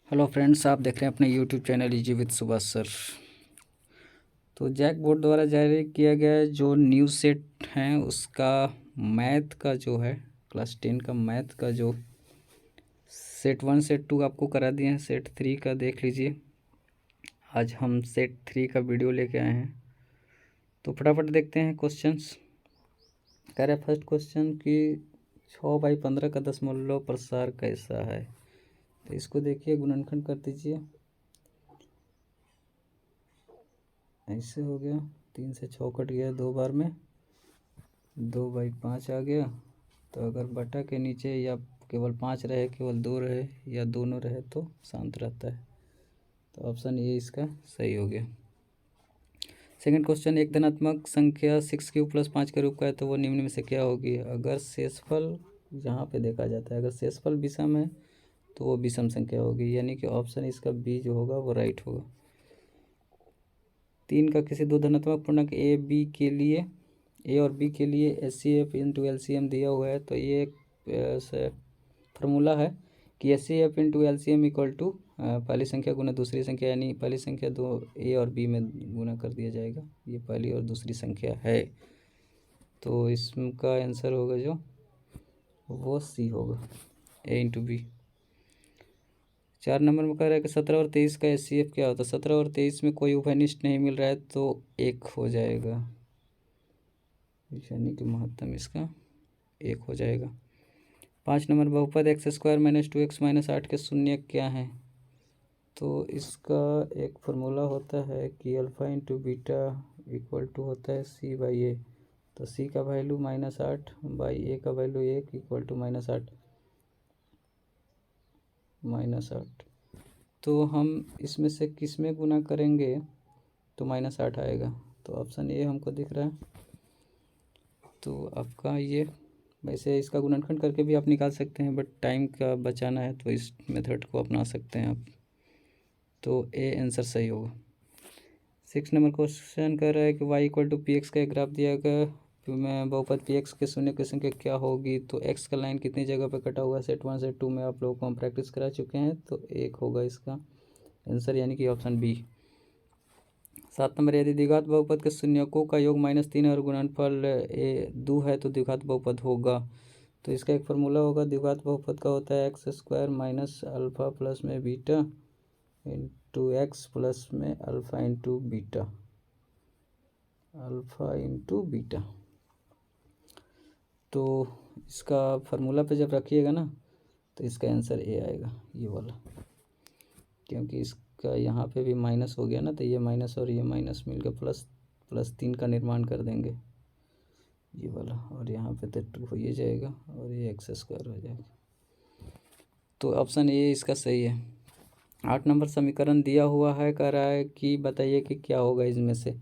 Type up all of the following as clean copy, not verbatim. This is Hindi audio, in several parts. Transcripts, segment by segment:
हेलो फ्रेंड्स, आप देख रहे हैं अपने YouTube channel easy with Subhash sir. तो जैक बोर्ड द्वारा जारी किया गया जो न्यू सेट हैं उसका मैथ का जो है क्लास 10 का मैथ का जो सेट 1 सेट 2 आपको करा दिए हैं। सेट 3 का देख लीजिए। आज हम सेट 3 का वीडियो लेके आए हैं, तो फटाफट देखते हैं क्वेश्चंस। कह रहे फर्स्ट क्वेश्चन कि 6/15 का दशमलव प्रसार कैसा है। तो इसको देखिए, गुणनखंड कर दीजिए। ऐसे हो गया, 3 से 6 कट गया 2 बार में, 2/5 आ गया। तो अगर बटा के नीचे या केवल 5 रहे, केवल 2 रहे या दोनों रहे तो शांत रहता है। तो ऑप्शन ए इसका सही हो गया। सेकंड क्वेश्चन, एक धनात्मक संख्या 6³ + 5 के रूप का है तो वो निम्न में से क्या होगी। अगर शेषफल यहाँ पे देखा जाता है, अगर शेषफल विषम है तो वो विषम संख्या होगी, यानी कि ऑप्शन इसका बी जो होगा वो राइट होगा। 3 का किसी दो धनात्मक पूर्णांक ए और बी के लिए HCF इंटू LCM दिया हुआ है। तो ये एक फार्मूला है कि HCF into LCM equal to पहली संख्या गुना दूसरी संख्या, यानी पहली संख्या दो ए और बी में गुना कर दिया जाएगा। ये पहली और दूसरी संख्या है, तो इसका आंसर होगा जो वो सी होगा, ए इंटू बी। 4 नंबर में कह रहा है कि 17 और 23 का HCF क्या होता है। 17 और 23 में कोई उभयनिष्ठ नहीं मिल रहा है तो 1 हो जाएगा, यानी कि महत्तम इसका 1 हो जाएगा। 5 नंबर, बहुपद x² - 2x - 8 के शून्य क्या हैं। तो इसका एक फार्मूला होता है कि alpha into beta equal to होता है C/A। तो C का वैल्यू -8 बाई A का वैल्यू 1 इक्वल टू -8। तो हम इसमें से किस में गुना करेंगे तो -8 आएगा। तो ऑप्शन ए हमको दिख रहा है। तो आपका ये, वैसे इसका गुणनखंड करके भी आप निकाल सकते हैं, बट टाइम का बचाना है तो इस मेथड को अपना सकते हैं आप। तो ए आंसर सही होगा। 6 नंबर क्वेश्चन कर रहा है कि y = px का एक ग्राफ दिया गया, मैं बहुपद px के शून्य की संख्या क्या होगी। तो x का लाइन कितनी जगह पर कटा हुआ है। सेट 1 सेट 2 में आप लोगों को हम प्रैक्टिस करा चुके हैं, तो 1 होगा इसका आंसर, यानी कि ऑप्शन बी। 7 नंबर, यदि द्विघात बहुपद के शून्यकों का योग -3 है और गुणनफल 2 है तो द्विघात बहुपद होगा। तो इसका एक फार्मूला होगा द्विघात बहुपद का, होता है x² - अल्फ़ा प्लस में बीटा इंटू एक्स प्लस में अल्फ़ा इंटू बीटा। तो इसका फार्मूला पे जब रखिएगा ना तो इसका आंसर ए आएगा, ये वाला, क्योंकि इसका यहाँ पे भी माइनस हो गया ना, तो ये माइनस और ये माइनस मिलकर +3 का निर्माण कर देंगे, ये वाला। और यहाँ पे तो 2 हो ही जाएगा और ये x² हो जाएगा। तो ऑप्शन ए इसका सही है। 8 नंबर, समीकरण दिया हुआ है, कह रहा है कि बताइए कि क्या होगा इसमें से।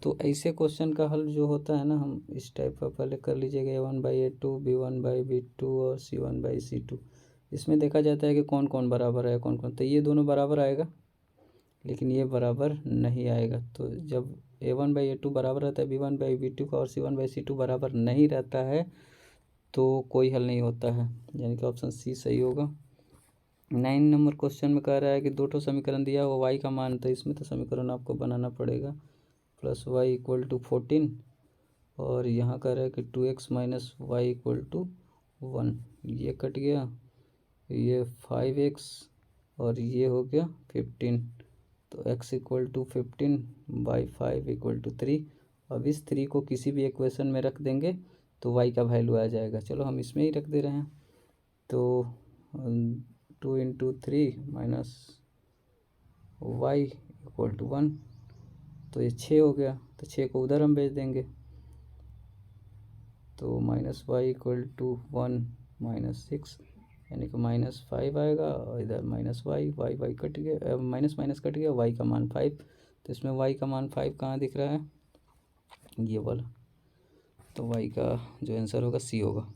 तो ऐसे क्वेश्चन का हल जो होता है ना, हम इस टाइप का पहले कर लीजिएगा। A1/A2, B1/B2 और C1/C2। इसमें देखा जाता है कि कौन कौन बराबर है, कौन कौन। तो ये दोनों बराबर आएगा, लेकिन ये बराबर नहीं आएगा। तो जब A1/A2 बराबर रहता है B1/B2 का और C1/C2 बराबर नहीं रहता है तो कोई हल नहीं होता है, यानी कि ऑप्शन सी सही होगा। 9 नंबर क्वेश्चन में कह रहा है कि 2 समीकरण दिया हुआ वाई का मान, तो इसमें तो समीकरण आपको बनाना पड़ेगा। +y = 14 और यहाँ कह रहा है कि 2x - y = 1। ये कट गया, ये 5x और ये हो गया 15। तो x = 15/5 = 3। अब इस 3 को किसी भी इक्वेशन में रख देंगे तो y का वैल्यू आ जाएगा। चलो हम इसमें ही रख दे रहे हैं। तो 2 × 3 - y = 1, तो ये 6 हो गया। तो 6 को उधर हम भेज देंगे, तो -y = 1 - 6, यानी कि -5 आएगा। और इधर -y कट गया, माइनस कट गया, y का मान 5। तो इसमें y का मान 5 कहाँ दिख रहा है, ये वाला। तो y का जो आंसर होगा सी होगा।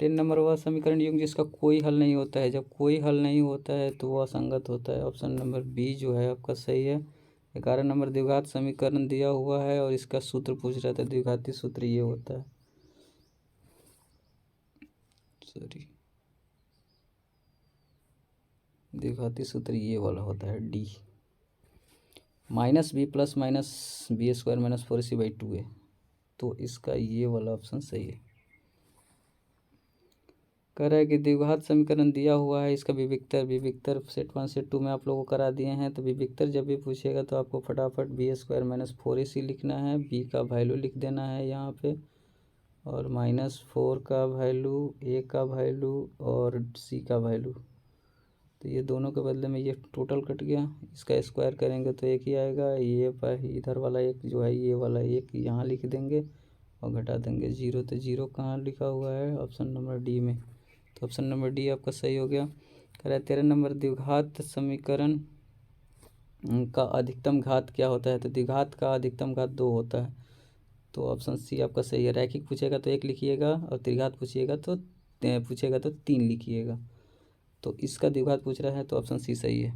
10 नंबर, वह समीकरण युग्म जिसका कोई हल नहीं होता है। जब कोई हल नहीं होता है तो वह असंगत होता है। ऑप्शन नंबर बी जो है आपका सही है। 11 नंबर, द्विघात समीकरण दिया हुआ है और इसका सूत्र पूछ रहा था। द्विघाती सूत्र ये होता है सॉरी, द्विघाती सूत्र ये वाला होता है D, minus B plus minus B square minus 4ac/2 है। तो इसका ये वाला ऑप्शन सही है। कह रहा है कि द्विघात समीकरण दिया हुआ है, इसका विविक्तर सेट 1 सेट 2 में आप लोगों को करा दिए हैं। तो विविक्तर जब भी पूछेगा तो आपको फटाफट बी स्क्वायर माइनस 4ac लिखना है, बी का वैल्यू लिख देना है यहाँ पे, और -4 का वैल्यू, ए का वैल्यू और सी का वैल्यू। तो ये दोनों के बदले में ये टोटल कट गया, इसका स्क्वायर करेंगे तो एक ही आएगा। ये इधर वाला एक जो है, ये वाला एक यहाँ लिख देंगे और घटा देंगे 0। तो 0 कहाँ लिखा हुआ है? ऑप्शन नंबर डी में। तो ऑप्शन नंबर डी आपका सही हो गया। कह रहा है 13 नंबर, द्विघात समीकरण का अधिकतम घात क्या होता है? तो द्विघात का अधिकतम घात 2 होता है। तो ऑप्शन सी आपका सही है। रैखिक पूछेगा तो 1 लिखिएगा, और त्रिघात पूछिएगा तो 3 लिखिएगा। तो इसका द्विघात पूछ रहा है तो ऑप्शन सी सही है।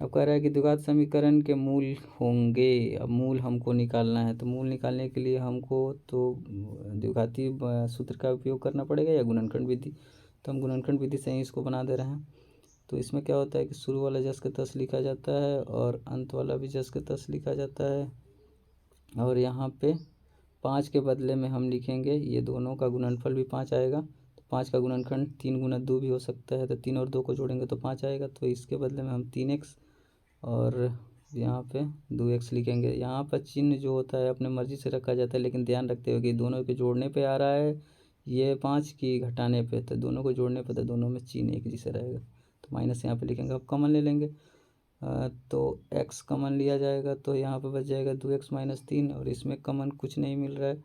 अब कह रहा है कि द्विघात समीकरण के मूल होंगे। अब मूल हमको निकालना है, तो मूल निकालने के लिए हमको तो द्विघाती सूत्र का उपयोग करना पड़ेगा या गुणनखंड विधि। तो हम गुणनखंड विधि से ही इसको बना दे रहे हैं। तो इसमें क्या होता है कि शुरू वाला जस के तस लिखा जाता है और अंत वाला भी जस के तस लिखा जाता है। और यहाँ पे 5 के बदले में हम लिखेंगे, ये दोनों का गुणनफल भी 5 आएगा। तो 5 का गुणनखंड 3 गुना 2 भी हो सकता है। तो 3 और 2 को जोड़ेंगे तो 5 आएगा। तो इसके बदले में हम 3x और यहाँ पे 2x लिखेंगे। यहाँ पर चिन्ह जो होता है अपने मर्जी से रखा जाता है, लेकिन ध्यान रखते हुए कि दोनों के जोड़ने पे आ रहा है ये 5 की घटाने पे, तो दोनों को जोड़ने पे तो दोनों में चिन्ह एक जैसे रहेगा। तो माइनस यहाँ पे लिखेंगे। अब कॉमन ले लेंगे, तो x कॉमन लिया जाएगा तो यहाँ पे बच जाएगा 2x - 3, और इसमें कॉमन कुछ नहीं मिल रहा है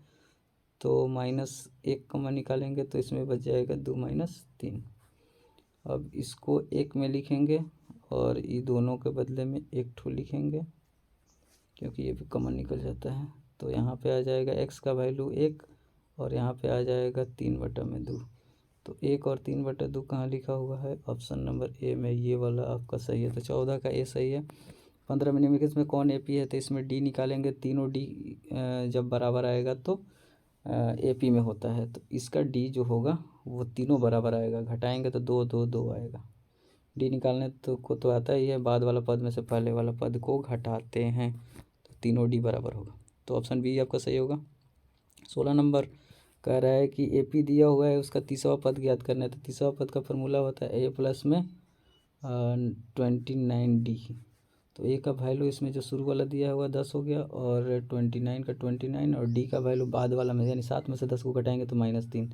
तो -1 कॉमन निकालेंगे तो इसमें बच जाएगा 2 - 3। अब इसको 1 में लिखेंगे और ये दोनों के बदले में 1 ठो लिखेंगे, क्योंकि ये भी कॉमन निकल जाता है। तो यहाँ पे आ जाएगा x का वैल्यू 1 और यहाँ पे आ जाएगा 3/2। तो 1 और 3/2 कहाँ लिखा हुआ है? ऑप्शन नंबर ए में, ये वाला आपका सही है। तो 14 का ए सही है। 15 में निम्नलिखित में कौन एपी है? तो इसमें डी निकालेंगे। तीनों डी जब बराबर आएगा तो एपी में होता है। तो इसका डी जो होगा वो तीनों बराबर आएगा, घटाएंगे तो 2 2 2 आएगा। डी निकालने तो आता ही है, बाद वाला पद में से पहले वाला पद को घटाते हैं, तो तीनों डी बराबर होगा। तो ऑप्शन बी आपका सही होगा। 16 नंबर कह रहा है कि एपी दिया हुआ है, उसका तीसरा पद ज्ञात करना है। तो तीसरा पद का फॉर्मूला होता है ए प्लस में 29d। तो ए का वैल्यू इसमें जो शुरू वाला दिया हुआ 10 हो गया, और 29 का 29, और डी का वैल्यू बाद वाला में, यानी 7 में से 10 को घटाएंगे तो -3।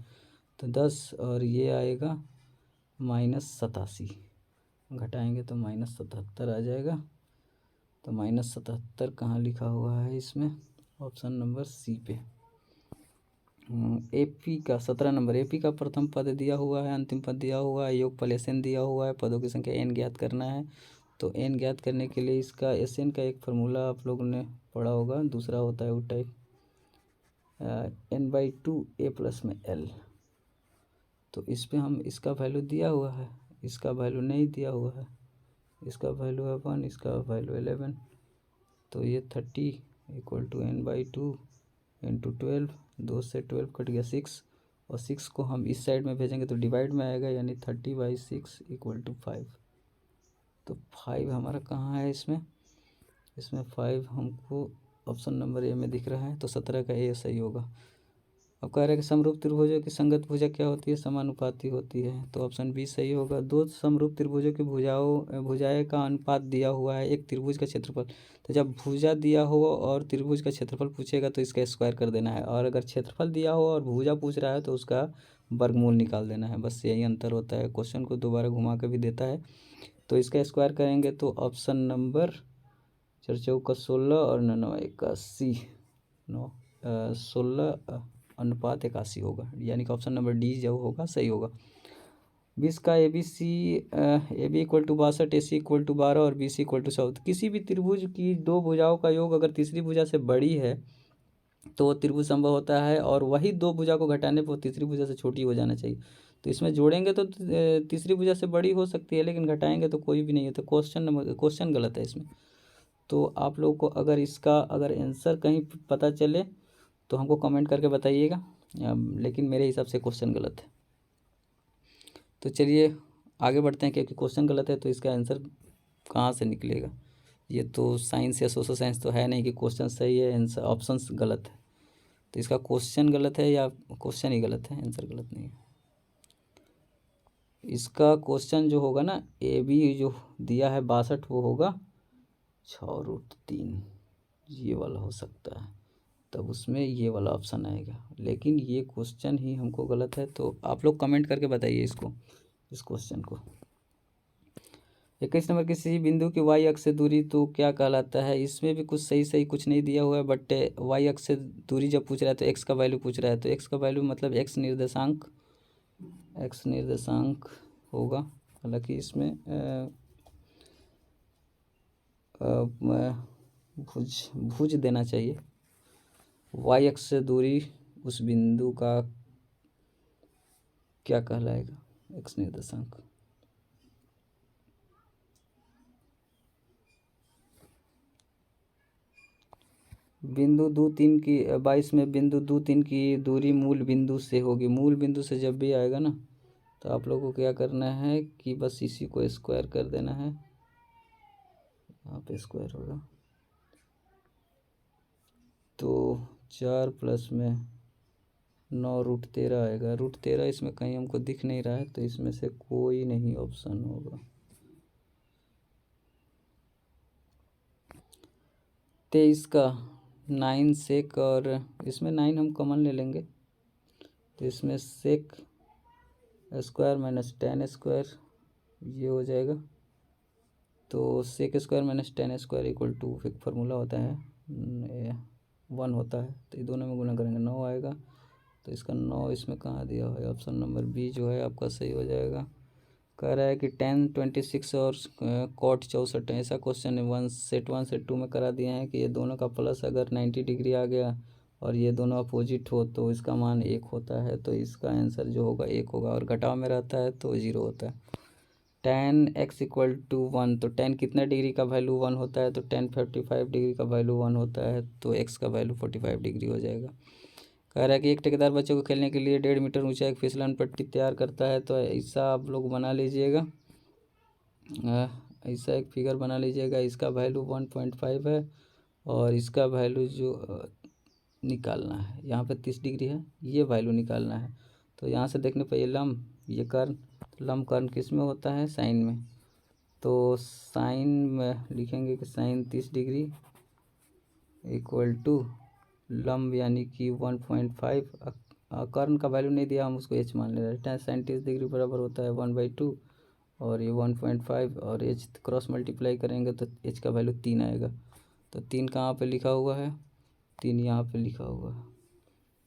तो 10 और ये आएगा -87, घटाएंगे तो -77 आ जाएगा। तो -77 कहाँ लिखा हुआ है इसमें? ऑप्शन नंबर सी पे। एपी का 17 नंबर, एपी का प्रथम पद दिया हुआ है, अंतिम पद दिया हुआ है, योगफल SN दिया हुआ है, पदों की संख्या n ज्ञात करना है। तो n ज्ञात करने के लिए इसका SN का एक फार्मूला आप लोगों ने पढ़ा होगा, दूसरा होता है वो टाइप n/2 a प्लस में l। तो इस पर हम इसका वैल्यू दिया हुआ है, इसका वैल्यू नहीं दिया हुआ है, इसका वैल्यू है 1, इसका वैल्यू 11। तो ये 30 = n/2 × 12, 2 से 12 कट गया 6, और 6 को हम इस साइड में भेजेंगे तो डिवाइड में आएगा, यानी 30/6 = 5। तो 5 हमारा कहाँ है इसमें? इसमें 5 हमको ऑप्शन नंबर ए में दिख रहा है। तो 17 का ए सही होगा। अब कह रहे हैं कि समरूप त्रिभुजों की संगत भुजा क्या होती है? समानुपाती होती है। तो ऑप्शन बी सही होगा। 2 समरूप त्रिभुजों की भुजाएं का अनुपात दिया हुआ है एक त्रिभुज का क्षेत्रफल। तो जब भुजा दिया हो और त्रिभुज का क्षेत्रफल पूछेगा तो इसका स्क्वायर कर देना है, और अगर क्षेत्रफल दिया हो और भुजा पूछ रहा है तो उसका वर्गमूल निकाल देना है। बस यही अंतर होता है, क्वेश्चन को दोबारा घुमा कर भी देता है। तो इसका स्क्वायर करेंगे तो ऑप्शन नंबर 4 × 16 और 9 × 81, 16:81 होगा, यानी कि ऑप्शन नंबर डी जो होगा सही होगा। 20 का ए बी = 62, AC = 12 और BC = 14। किसी भी त्रिभुज की 2 भुजाओं का योग अगर तीसरी भुजा से बड़ी है तो वो त्रिभुज संभव होता है, और वही 2 भुजा को घटाने पर वो तीसरी भुजा से छोटी हो जाना चाहिए। तो इसमें जोड़ेंगे तो तीसरी भुजा से बड़ी हो सकती है, लेकिन घटाएंगे तो कोई भी नहीं है। तो क्वेश्चन गलत है इसमें। तो आप लोग को अगर इसका आंसर कहीं पता चले तो हमको कमेंट करके बताइएगा, लेकिन मेरे हिसाब से क्वेश्चन गलत है। तो चलिए आगे बढ़ते हैं, क्योंकि क्वेश्चन गलत है तो इसका आंसर कहाँ से निकलेगा। ये तो साइंस या सोशल साइंस तो है नहीं कि क्वेश्चन सही है आंसर ऑप्शन गलत है। तो इसका क्वेश्चन गलत है या क्वेश्चन ही गलत है, आंसर गलत नहीं है। इसका क्वेश्चन जो होगा ना ए बी जो दिया है 62, वो होगा 6√3, ये वाला हो सकता है, तब उसमें ये वाला ऑप्शन आएगा। लेकिन ये क्वेश्चन ही हमको गलत है, तो आप लोग कमेंट करके बताइए इसको, इस क्वेश्चन को। 21 नंबर, किसी बिंदु की वाई अक्ष से दूरी तो क्या कहलाता है। इसमें भी कुछ सही कुछ नहीं दिया हुआ है, बट वाई अक्ष से दूरी जब पूछ रहा है तो एक्स का वैल्यू पूछ रहा है, तो एक्स का वैल्यू मतलब एक्स निर्देशांक होगा। हालांकि इसमें भुज देना चाहिए। वाई अक्ष से दूरी उस बिंदु का क्या कहलाएगा, एक्स निर्देशांक। बिंदु 2 3 की 22 में बिंदु 2 3 की दूरी मूल बिंदु से होगी। मूल बिंदु से जब भी आएगा ना तो आप लोगों को क्या करना है कि बस इसी को स्क्वायर कर देना है, यहाँ पे स्क्वायर होगा तो 4 प्लस में 9√13 आएगा। √13 इसमें कहीं हमको दिख नहीं रहा है, तो इसमें से कोई नहीं ऑप्शन होगा। 23 का 9 सेक, और इसमें 9 हम कॉमन ले लेंगे, तो इसमें sec square minus ten square ये हो जाएगा। तो sec square minus ten square equal to एक फार्मूला होता है 1 होता है, तो ये दोनों में गुणा करेंगे 9 आएगा। तो इसका 9 इसमें कहाँ दिया हुआ है, ऑप्शन नंबर बी जो है आपका सही हो जाएगा। कह रहा है कि tan 26 और cot 64, ऐसा क्वेश्चन है सेट 1 सेट 2 में करा दिए हैं कि ये दोनों का प्लस अगर 90 डिग्री आ गया और ये दोनों अपोजिट हो तो इसका मान 1 होता है, तो इसका आंसर जो होगा 1 होगा, और घटाव में रहता है तो 0 होता है। tan x इक्वल टू 1, तो tan कितना डिग्री का वैल्यू 1 होता है, तो tan 45 डिग्री का वैल्यू 1 होता है, तो x का वैल्यू 45 डिग्री हो जाएगा। कह रहा है कि एक ठेकेदार बच्चों को खेलने के लिए 1.5 मीटर ऊंचा एक फिसलन पट्टी तैयार करता है, तो ऐसा आप लोग बना लीजिएगा, ऐसा एक फिगर बना लीजिएगा। इसका वैल्यू 1.5 है और इसका वैल्यू जो निकालना है, यहाँ पे 30 डिग्री है, ये वैल्यू निकालना है। तो यहाँ से देखने पर ये लंब, ये कर्ण, लंब कर्ण किस में होता है, साइन में। तो साइन में लिखेंगे कि साइन 30 डिग्री इक्वल टू लंब यानी कि 1.5, कर्ण का वैल्यू नहीं दिया, हम उसको एच मान ले रहे हैं। साइन 30 डिग्री बराबर होता है 1/2, और ये 1.5 और एच क्रॉस मल्टीप्लाई करेंगे तो एच का वैल्यू 3 आएगा। तो 3 कहाँ पे लिखा हुआ है, 3 यहाँ पे लिखा हुआ है,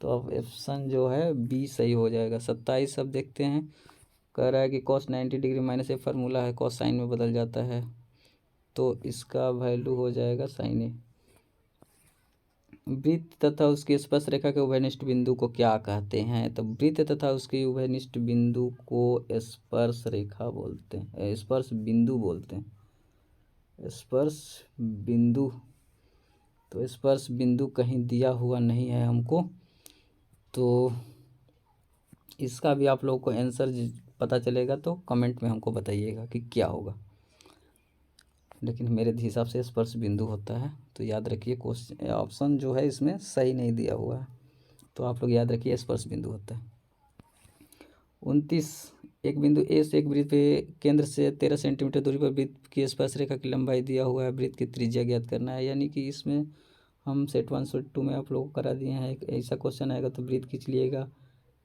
तो अब ऑप्शन जो है बी सही हो जाएगा। 27 अब देखते हैं। कह रहा है कि cos 90 डिग्री माइनस ए फार्मूला है, cos साइन में बदल जाता है, तो इसका वैल्यू हो जाएगा साइन ए। वृत्त तथा उसकी स्पर्श रेखा के उभयनिष्ठ बिंदु को क्या कहते हैं। तो वृत्त तथा उसकी उभयनिष्ठ बिंदु को स्पर्श रेखा बोलते हैं, स्पर्श बिंदु बोलते हैं, स्पर्श बिंदु। तो स्पर्श बिंदु कहीं दिया हुआ नहीं है हमको, तो इसका भी आप लोगों को आंसर पता चलेगा तो कमेंट में हमको बताइएगा कि क्या होगा। लेकिन मेरे हिसाब से स्पर्श बिंदु होता है, तो याद रखिए क्वेश्चन ऑप्शन जो है इसमें सही नहीं दिया हुआ है, तो आप लोग याद रखिए स्पर्श बिंदु होता है। 29, एक बिंदु ए से एक वृत्त पे केंद्र से 13 सेंटीमीटर दूरी पर वृत्त की स्पर्श रेखा की लंबाई दिया हुआ है, वृत्त की त्रिज्या ज्ञात करना है। यानी कि इसमें हम सेट 1 सेट 2 में आप लोगों को करा दिए हैं, एक ऐसा क्वेश्चन आएगा तो वृत्त खींच लीजिएगा,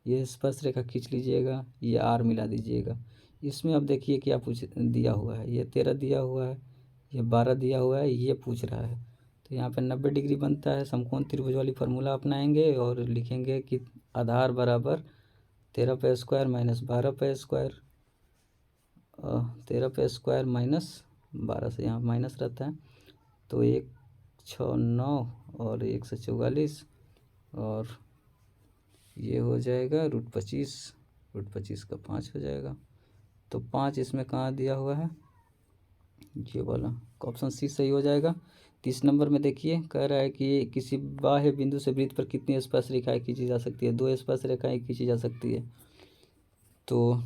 ये स्पर्श रेखा खींच लीजिएगा, ये आर मिला दीजिएगा। इसमें अब देखिए क्या पूछ दिया हुआ है, ये 13 दिया हुआ है, ये 12 दिया हुआ है, ये पूछ रहा है, तो यहाँ पे 90 डिग्री बनता है। समकोण त्रिभुज वाली फार्मूला अपनाएंगे और लिखेंगे कि आधार बराबर 13 पे स्क्वायर माइनस 12 पे स्क्वायर, 13 पे स्क्वायर माइनस 12 से यहाँ माइनस रहता है, तो 1 6 9 और 1 से 44, और ये हो जाएगा √25, √25 का 5 हो जाएगा। तो 5 इसमें कहाँ दिया हुआ है, ये वाला ऑप्शन सी सही हो जाएगा। 30 नंबर में देखिए, कह रहा है कि किसी बाह्य बिंदु से वृत्त पर कितनी स्पर्श रेखाएं खींची जा सकती है। 2 स्पर्श रेखाएं खींची जा सकती है। तो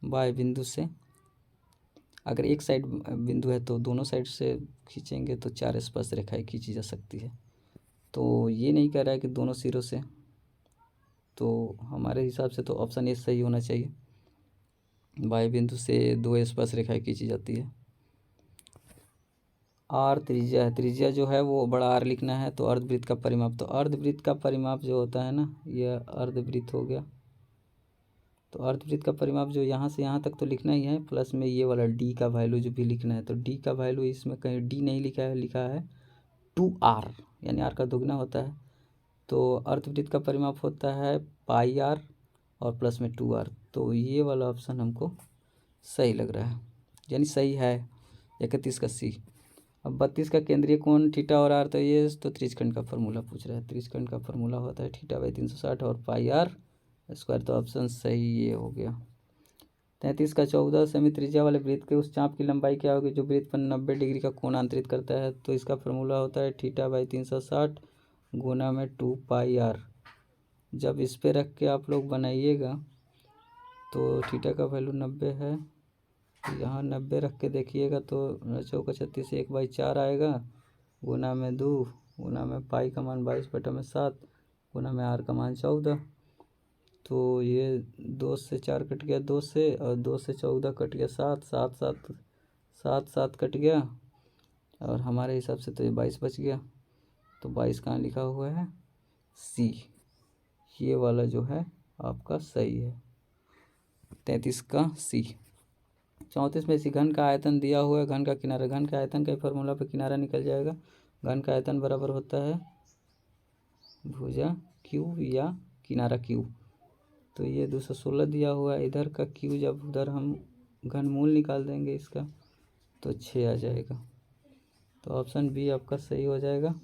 वाई बिंदु से, अगर एक साइड बिंदु है तो दोनों साइड से खींचेंगे तो 4 स्पर्श रेखाएं खींची जा सकती है। तो ये नहीं कह रहा है कि दोनों सिरों से, तो हमारे हिसाब से तो ऑप्शन ए सही होना चाहिए। वाई बिंदु से 2 स्पर्श रेखाएं खींची जाती है। आर त्रिज्या है, त्रिज्या जो है वो बड़ा आर लिखना है। तो अर्धवृत्त का परिमाप, तो अर्धवृत्त का परिमाप जो होता है ना, यह अर्धवृत्त हो गया। तो अर्धवृत्त का परिमाप जो यहाँ से यहाँ तक तो लिखना ही है, प्लस में ये वाला डी का वैल्यू जो भी लिखना है। तो डी का वैल्यू इसमें कहीं डी नहीं लिखा है, लिखा है 2r, यानी आर का दोगुना होता है। तो अर्धवृत्त का परिमाप होता है पाई आर और प्लस में 2r। तो ये वाला ऑप्शन हमको सही लग रहा है, यानी सही है 31 का सी। अब 32 का केंद्रीय कोण थीटा और आर, तो ये तो त्रिज्यखंड का फॉर्मूला पूछ रहा है। त्रिज्यखंड का फॉर्मूला होता है थीटा बाई 360 और पाई आर स्क्वायर। तो ऑप्शन सही ये हो गया। 33 का 14 सेमी त्रिज्या वाले वृत्त के उस चाप की लंबाई क्या होगी जो वृत्त पर 90 डिग्री का कोण अंतरित करता है। तो इसका फॉर्मूला होता है थीटा बाई 360 गुना में 2 पाई आर। जब इस पे रख के आप लोग बनाइएगा तो थीटा का वैल्यू 90 है, यहाँ 90 रख के देखिएगा तो चौका 36 1/4 आएगा, गुना में 2, गुना में पाई का मान 22/7, गुना में आर का मान 14। तो ये 2 से 4 कट गया, 2 से, और 2 से 14 कट गया 7, 7 7 7 7 कट गया, और हमारे हिसाब से तो ये 22 बच गया। तो 22 कहाँ लिखा हुआ है, सी, ये वाला जो है आपका सही है, 33 का सी। 34 में इसी घन का आयतन दिया हुआ है, घन का किनारा, घन का आयतन के फॉर्मूला पे किनारा निकल जाएगा। घन का आयतन बराबर होता है भुजा क्यू या किनारा क्यू। तो ये 216 दिया हुआ है, इधर का क्यू जब उधर हम घनमूल निकाल देंगे इसका तो 6 आ जाएगा। तो ऑप्शन बी आपका सही हो जाएगा।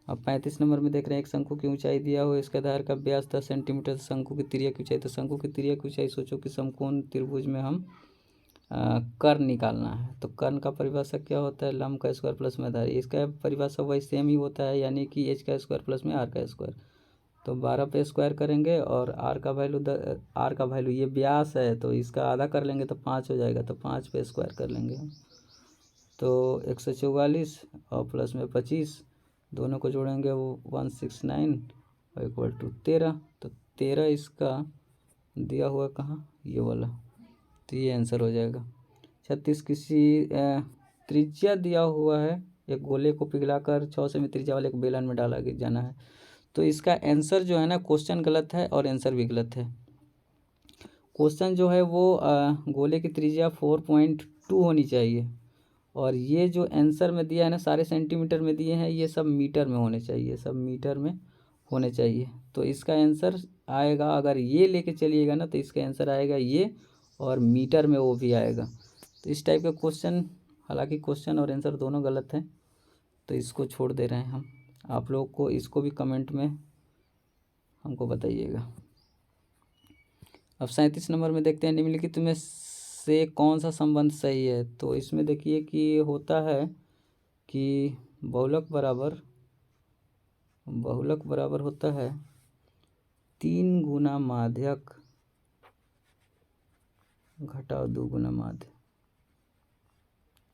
अब 35 नंबर में देख रहे हैं एक शंकु की ऊंचाई दिया हुआ है, इसके आधार का व्यास 10 सेंटीमीटर, शंकु की तिर्यक की ऊंचाई। तो शंकु की तिर्यक की ऊंचाई सोचो कि समकोण त्रिभुज में हम कर्ण निकालना है। तो कर्ण का परिभाषा क्या होता है, लंब का स्क्वायर प्लस में आधार। इसका परिभाषा वही सेम ही होता है, यानी कि एच का स्क्वायर प्लस में आर का स्क्वायर। तो 12 पे स्क्वायर करेंगे और आर का वैल्यू ये व्यास है तो इसका आधा कर लेंगे तो 5 हो जाएगा। तो 5 पे स्क्वायर कर लेंगे हम, तो 144 और प्लस में 25, दोनों को जोड़ेंगे वो 169 और इक्वल टू 13। तो 13 इसका दिया हुआ कहाँ, ये वाला, तो ये आंसर हो जाएगा। 36 किसी त्रिज्या दिया हुआ है, एक गोले को पिघलाकर 6 सेमी त्रिज्या वाले एक बेलन में डाला जाना है। तो इसका आंसर जो है ना, क्वेश्चन गलत है और आंसर भी गलत है। क्वेश्चन जो है वो गोले की त्रिज्या 4.2 होनी चाहिए, और ये जो आंसर में दिया है ना, सारे सेंटीमीटर में दिए हैं, ये सब मीटर में होने चाहिए, सब मीटर में होने चाहिए। तो इसका आंसर आएगा, अगर ये लेके चलिएगा ना तो इसका आंसर आएगा ये, और मीटर में वो भी आएगा। तो इस टाइप के क्वेश्चन, हालांकि क्वेश्चन और आंसर दोनों गलत हैं, तो इसको छोड़ दे रहे हैं हम। आप लोग को इसको भी कमेंट में हमको बताइएगा। अब 37 नंबर में देखते हैं निम्नलिखित में से कौन सा संबंध सही है। तो इसमें देखिए कि होता है कि बहुलक बराबर होता है 3 गुना माध्यक घटाव 2 गुना माध्य,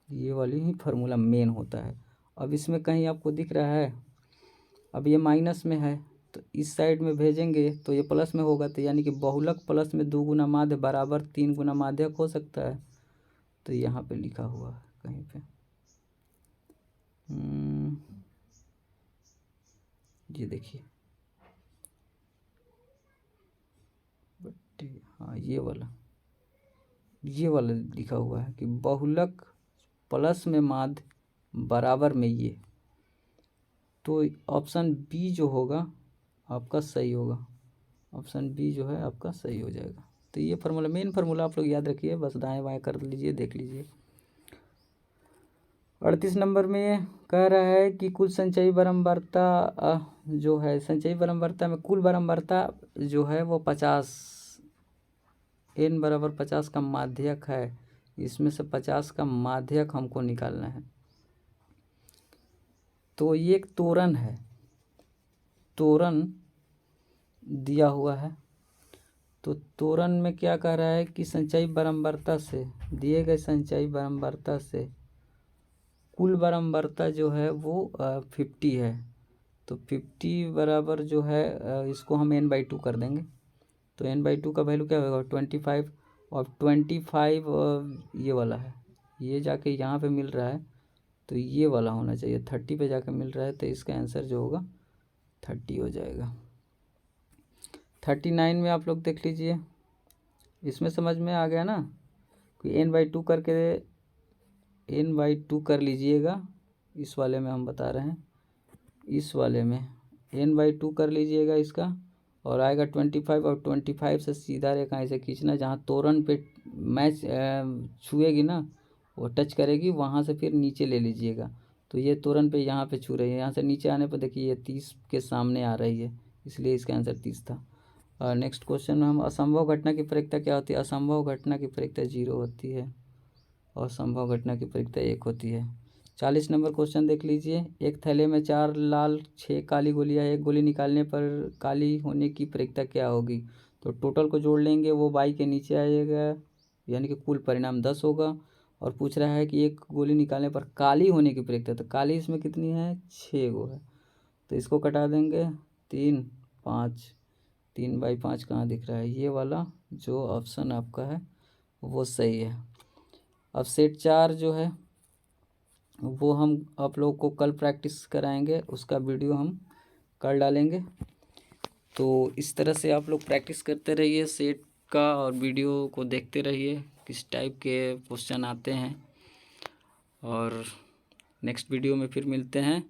ये वाली ही फार्मूला मेन होता है। अब इसमें कहीं आपको दिख रहा है, अब ये माइनस में है तो इस साइड में भेजेंगे तो ये प्लस में होगा, तो यानी कि बहुलक प्लस में 2 गुना माध्य बराबर 3 गुना माध्यक हो सकता है। तो यहाँ पे लिखा हुआ है कहीं पे, ये देखिए, हाँ ये वाला लिखा हुआ है कि बहुलक प्लस में माध्य बराबर में ये। तो ऑप्शन बी जो होगा आपका सही होगा, ऑप्शन बी जो है आपका सही हो जाएगा। तो ये फार्मूला, मेन फार्मूला आप लोग याद रखिए, बस दाएं बाएं कर लीजिए, देख लीजिए। 38 नंबर में कह रहा है कि कुल संचयी बारंबारता जो है, संचयी बारंबारता में कुल बारंबारता जो है वो 50, n बराबर 50 का माध्यक है, इसमें से 50 का माध्यक हमको निकालना है। तो ये एक तोरण है, तोरण दिया हुआ है, तो तोरण में क्या कह रहा है कि संचयी बारंबारता से, दिए गए संचयी बारंबारता से कुल बारंबारता जो है वो 50 है। तो 50 बराबर जो है इसको हम n/2 कर देंगे। तो n/2 का वैल्यू क्या होगा 25, और 25 ये वाला है, ये जाके यहाँ पे मिल रहा है तो ये वाला होना चाहिए, 30 पे जाके मिल रहा है, तो इसका आंसर जो होगा 30 हो जाएगा। 39 में आप लोग देख लीजिए, इसमें समझ में आ गया ना कि n/2 करके n/2 कर लीजिएगा। इस वाले में हम बता रहे हैं, इस वाले में n/2 कर लीजिएगा इसका, और आएगा 25, और 25 से सीधा रेखा ऐसे खींचना, जहाँ तोरण पे मैच छुएगी ना, वो टच करेगी, वहाँ से फिर नीचे ले लीजिएगा। तो ये तोरण पे यहाँ पे छू रही है, यहाँ से नीचे आने पर देखिए ये 30 के सामने आ रही है, इसलिए इसका आंसर 30 था। और नेक्स्ट क्वेश्चन में हम असंभव घटना की प्रायिकता क्या होती है। असंभव घटना की प्रायिकता 0 होती है और संभव घटना की प्रायिकता 1 होती है। 40 नंबर क्वेश्चन देख लीजिए। एक थैले में 4 लाल 6 काली गोलियां, एक गोली निकालने पर काली होने की प्रायिकता क्या होगी। तो टोटल को जोड़ लेंगे, वो बाई के नीचे आएगा, यानी कि कुल परिणाम 10 होगा। और पूछ रहा है कि एक गोली निकालने पर काली होने की प्रायिकता, तो काली इसमें कितनी है 6 गो है, तो इसको कटा देंगे 3 5, 3/5 कहाँ दिख रहा है, ये वाला जो ऑप्शन आपका है वो सही है। अब सेट 4 जो है वो हम आप लोग को कल प्रैक्टिस कराएंगे, उसका वीडियो हम कल डालेंगे। तो इस तरह से आप लोग प्रैक्टिस करते रहिए सेट का, और वीडियो को देखते रहिए किस टाइप के क्वेश्चन आते हैं। और नेक्स्ट वीडियो में फिर मिलते हैं।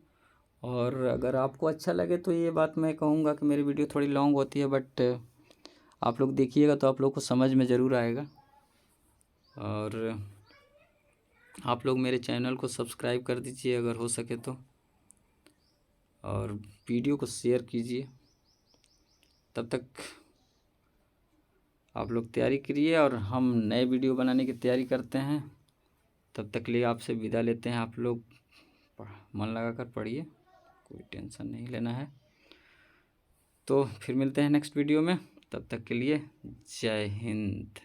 और अगर आपको अच्छा लगे तो ये बात मैं कहूँगा कि मेरी वीडियो थोड़ी लॉन्ग होती है, बट आप लोग देखिएगा तो आप लोग को समझ में ज़रूर आएगा। और आप लोग मेरे चैनल को सब्सक्राइब कर दीजिए अगर हो सके तो, और वीडियो को शेयर कीजिए। तब तक आप लोग तैयारी करिए और हम नए वीडियो बनाने की तैयारी करते हैं। तब तक के लिए आपसे विदा लेते हैं। आप लोग मन लगा कर पढ़िए, कोई टेंशन नहीं लेना है। तो फिर मिलते हैं नेक्स्ट वीडियो में, तब तक के लिए जय हिंद।